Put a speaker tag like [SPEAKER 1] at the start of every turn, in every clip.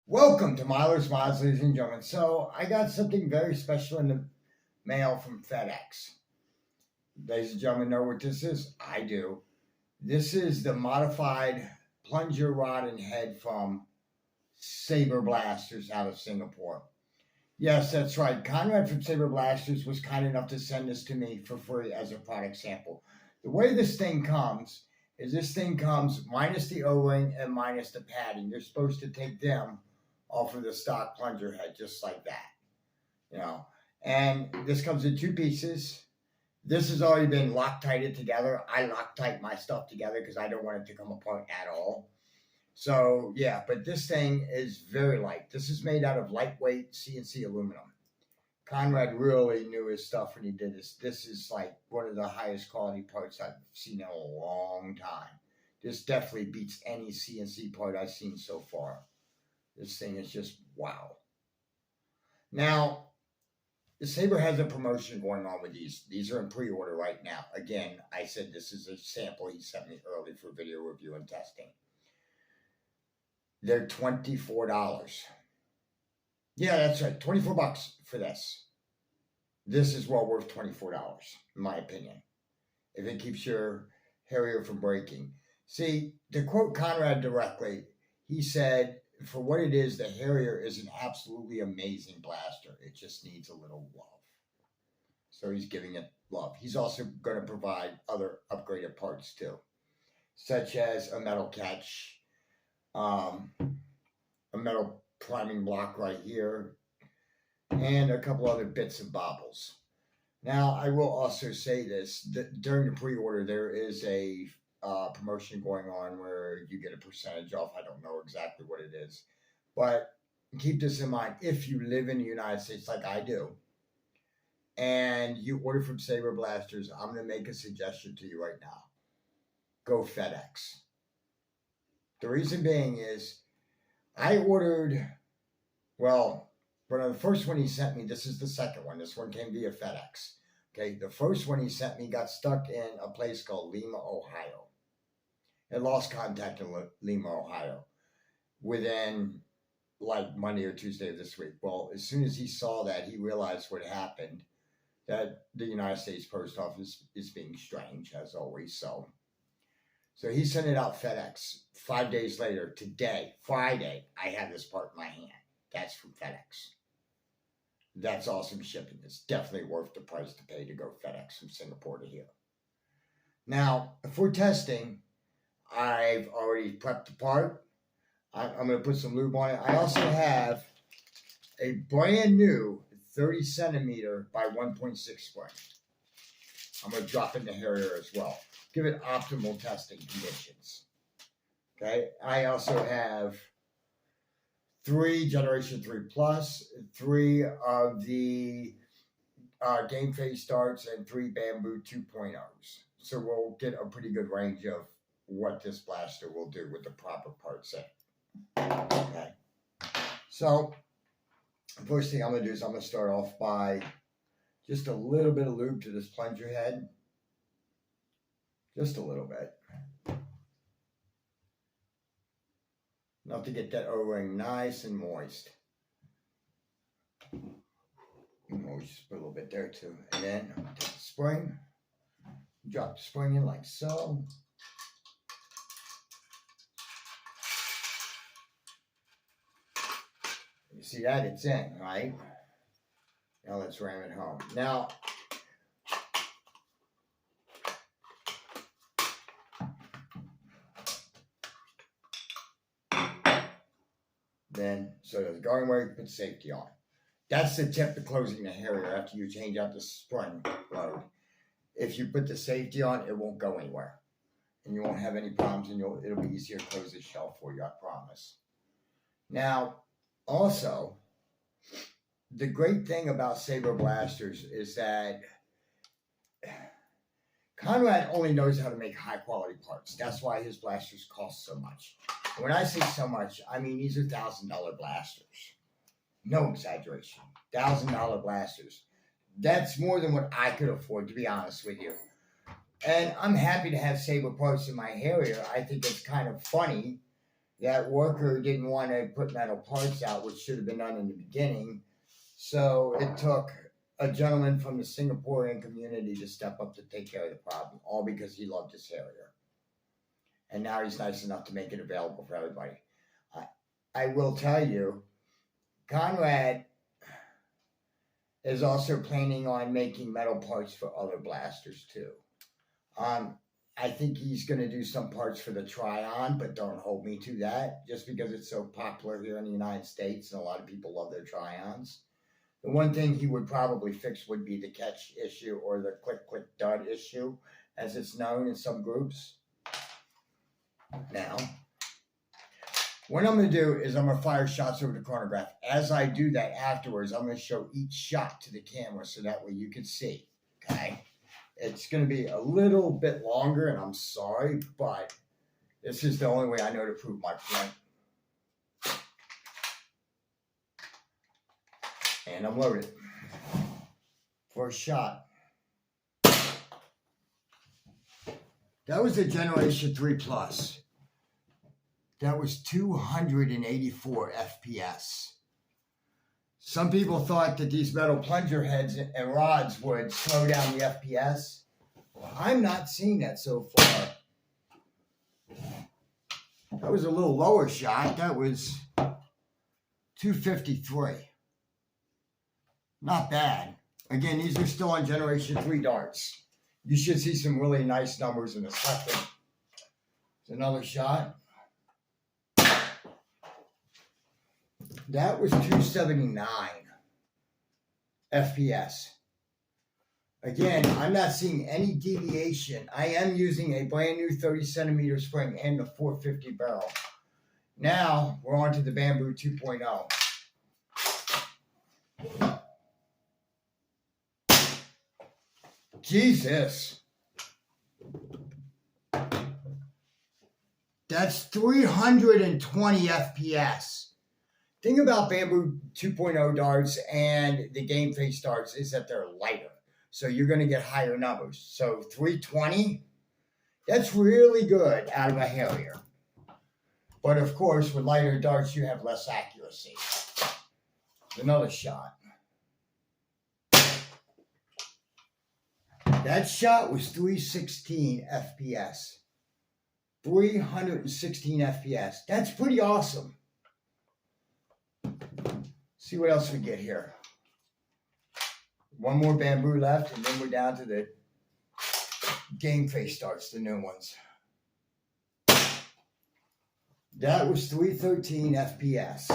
[SPEAKER 1] Welcome to Milers Miles, ladies and gentlemen. So, I got something very special in the mail from FedEx. Ladies and gentlemen, know what this is? I do. This is the modified plunger rod and head from Sabre Blasters out of Singapore. Yes, that's right. Conrad from Sabre Blasters was kind enough to send this to me for free as a product sample. The way this thing comes is this thing comes minus the O-ring and minus the padding. You're supposed to take them off of the stock plunger head just like that, you know. And this comes in two pieces. This has already been Loctited together. I Loctite my stuff together because I don't want it to come apart at all. So yeah, but this thing is very light. This is made out of lightweight CNC aluminum. Conrad really knew his stuff when he did this. This is like one of the highest quality parts I've seen in a long time. This definitely beats any CNC part I've seen so far. This thing is just wow. Now, the Sabre has a promotion going on with these. These are in pre-order right now. Again, I said this is a sample he sent me early for video review and testing. They're $24. Yeah, that's right. 24 bucks for this. This is well worth $24, in my opinion, if it keeps your Harrier from breaking. See, to quote Conrad directly, he said, for what it is, the Harrier is an absolutely amazing blaster. It just needs a little love. So he's giving it love. He's also going to provide other upgraded parts too, such as a metal catch, a metal priming block right here, and a couple other bits and bobbles. Now, I will also say this, that during the pre-order, there is a promotion going on where you get a percentage off. I don't know exactly what it is, but keep this in mind. If you live in the United States like I do, and you order from Sabre Blasters, I'm going to make a suggestion to you right now. Go FedEx. The reason being is I ordered, well, but the first one he sent me, this is the second one. This one came via FedEx. Okay, the first one he sent me got stuck in a place called Lima, Ohio. It lost contact in Lima, Ohio within like Monday or Tuesday of this week. Well, as soon as he saw that, he realized what happened, that the United States Post Office is being strange, as always. So he sent it out FedEx. 5 days later, today, Friday, I have this part in my hand. That's from FedEx. That's awesome shipping. It's definitely worth the price to pay to go FedEx from Singapore to here. Now, for testing, I've already prepped the part. I'm going to put some lube on it. I also have a brand new 30 centimeter by 1.6 spring. I'm going to drop in the Harrier as well. Give it optimal testing conditions. Okay. I also have 3 Generation 3 Plus, 3 of the Game Phase starts, and 3 Bamboo 2.0s. So we'll get a pretty good range of what this blaster will do with the proper part set. Okay. So the first thing I'm going to do is I'm going to start off by just a little bit of lube to this plunger head. Just a little bit. Enough to get that O-ring nice and moist. We'll just put a little bit there too. And then take the spring. Drop the spring in like so. You see that? It's in, right? Now let's ram it home. Now, then, so the going where you put safety on. That's the tip to closing the Harrier after you change out the spring load. If you put the safety on, it won't go anywhere. And you won't have any problems, and it'll be easier to close the shelf for you, I promise. Now, also, the great thing about Sabre Blasters is that Conrad only knows how to make high quality parts. That's why his blasters cost so much. When I say so much, I mean these are $1,000 blasters. No exaggeration. $1,000 blasters. That's more than what I could afford, to be honest with you. And I'm happy to have Sabre parts in my Harrier. I think it's kind of funny that worker didn't want to put metal parts out, which should have been done in the beginning. So it took a gentleman from the Singaporean community to step up to take care of the problem, all because he loved his Harrier. And now he's nice enough to make it available for everybody. I will tell you, Conrad is also planning on making metal parts for other blasters too. I think he's going to do some parts for the Tryon, but don't hold me to that, just because it's so popular here in the United States and a lot of people love their Tryons. The one thing he would probably fix would be the catch issue, or the click, click, dud issue, as it's known in some groups. Now, what I'm going to do is I'm going to fire shots over the chronograph. As I do that afterwards, I'm going to show each shot to the camera so that way you can see, okay? It's going to be a little bit longer, and I'm sorry, but this is the only way I know to prove my point. And I'm loaded. First shot. That was a Generation 3 Plus. That was 284 FPS. Some people thought that these metal plunger heads and rods would slow down the FPS. Well, I'm not seeing that so far. That was a little lower shot. That was 253. Not bad. Again, these are still on Generation 3 darts. You should see some really nice numbers in a second. There's another shot. That was 279 FPS. Again, I'm not seeing any deviation. I am using a brand new 30 centimeter spring and the 450 barrel. Now, we're on to the Bamboo 2.0. Jesus. That's 320 FPS. Thing about Bamboo 2.0 darts and the game face darts is that they're lighter. So you're going to get higher numbers. So 320, that's really good out of a Harrier. But of course, with lighter darts, you have less accuracy. Another shot. That shot was 316 FPS. 316 FPS. That's pretty awesome. See what else we get here. One more Bamboo left, and then we're down to the game face darts, the new ones. That was 313 FPS.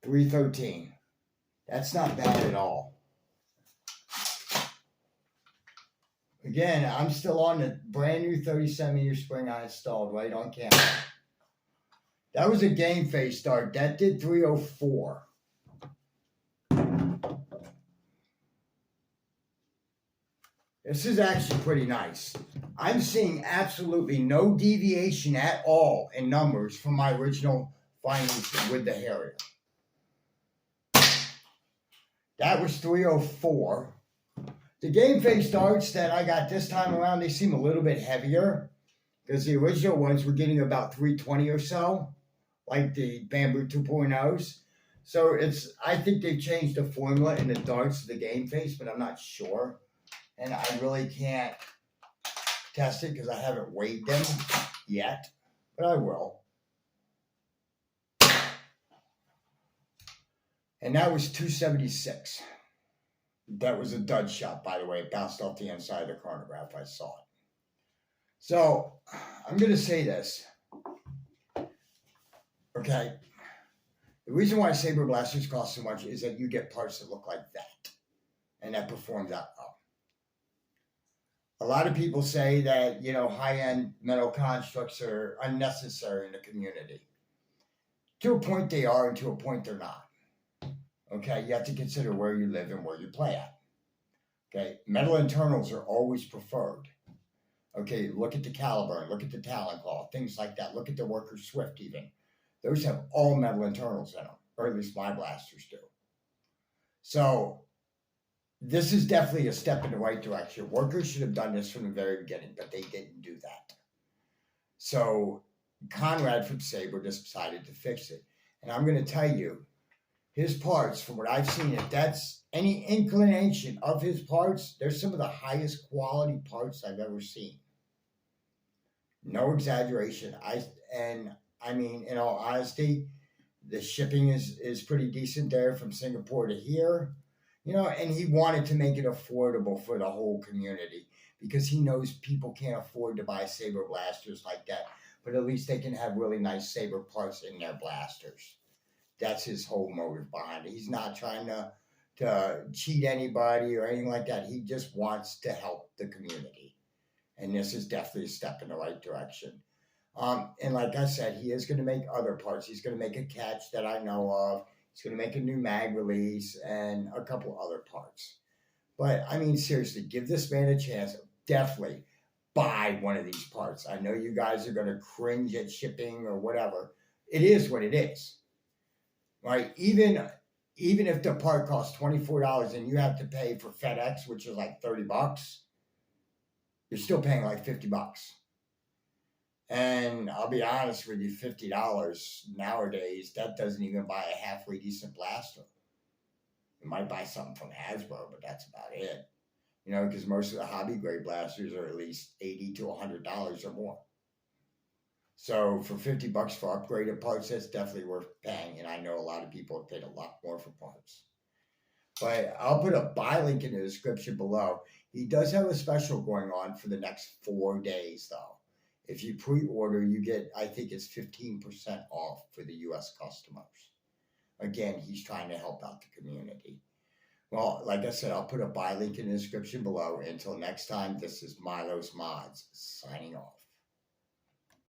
[SPEAKER 1] 313. That's not bad at all. Again, I'm still on the brand new 30 centimeter spring I installed right on camera. That was a game face dart. That did 304. This is actually pretty nice. I'm seeing absolutely no deviation at all in numbers from my original findings with the Harrier. That was 304. The game face darts that I got this time around, they seem a little bit heavier because the original ones were getting about 320 or so, like the Bamboo 2.0s. So I think they've changed the formula in the darts to the game face, but I'm not sure. And I really can't test it because I haven't weighed them yet, but I will. And that was 276. That was a dud shot, by the way. It bounced off the inside of the chronograph. I saw it. So I'm going to say this. Okay. The reason why saber blasters cost so much is that you get parts that look like that and that perform that well. A lot of people say that, high-end metal constructs are unnecessary in the community. To a point they are, and to a point they're not. Okay, you have to consider where you live and where you play at. Okay, metal internals are always preferred. Okay, look at the Caliburn, look at the Talon Claw, things like that. Look at the Worker Swift even. Those have all metal internals in them, or at least my blasters do. So this is definitely a step in the right direction. Workers should have done this from the very beginning, but they didn't do that. So Conrad from Sabre decided to fix it. And I'm going to tell you, his parts, from what I've seen, if that's any inclination of his parts, they're some of the highest quality parts I've ever seen. No exaggeration. I mean, in all honesty, the shipping is pretty decent there from Singapore to here. And he wanted to make it affordable for the whole community because he knows people can't afford to buy saber blasters like that, but at least they can have really nice saber parts in their blasters. That's his whole motive behind it. He's not trying to cheat anybody or anything like that. He just wants to help the community, and this is definitely a step in the right direction. And like I said, he is going to make other parts. He's going to make a catch that I know of. He's going to make a new mag release and a couple other parts. But I mean, seriously, give this man a chance. Definitely buy one of these parts. I know you guys are going to cringe at shipping or whatever. It is what it is, right? Even if the part costs $24 and you have to pay for FedEx, which is like $30, you're still paying like $50. And I'll be honest with you, $50 nowadays, that doesn't even buy a halfway decent blaster. You might buy something from Hasbro, but that's about it. Because most of the hobby grade blasters are at least $80 to $100 or more. So for $50 for upgraded parts, that's definitely worth paying. And I know a lot of people have paid a lot more for parts. But I'll put a buy link in the description below. He does have a special going on for the next 4 days, though. If you pre-order, you get, I think it's 15% off for the U.S. customers. Again, he's trying to help out the community. Well, like I said, I'll put a buy link in the description below. Until next time, this is Milo's Mods, signing off.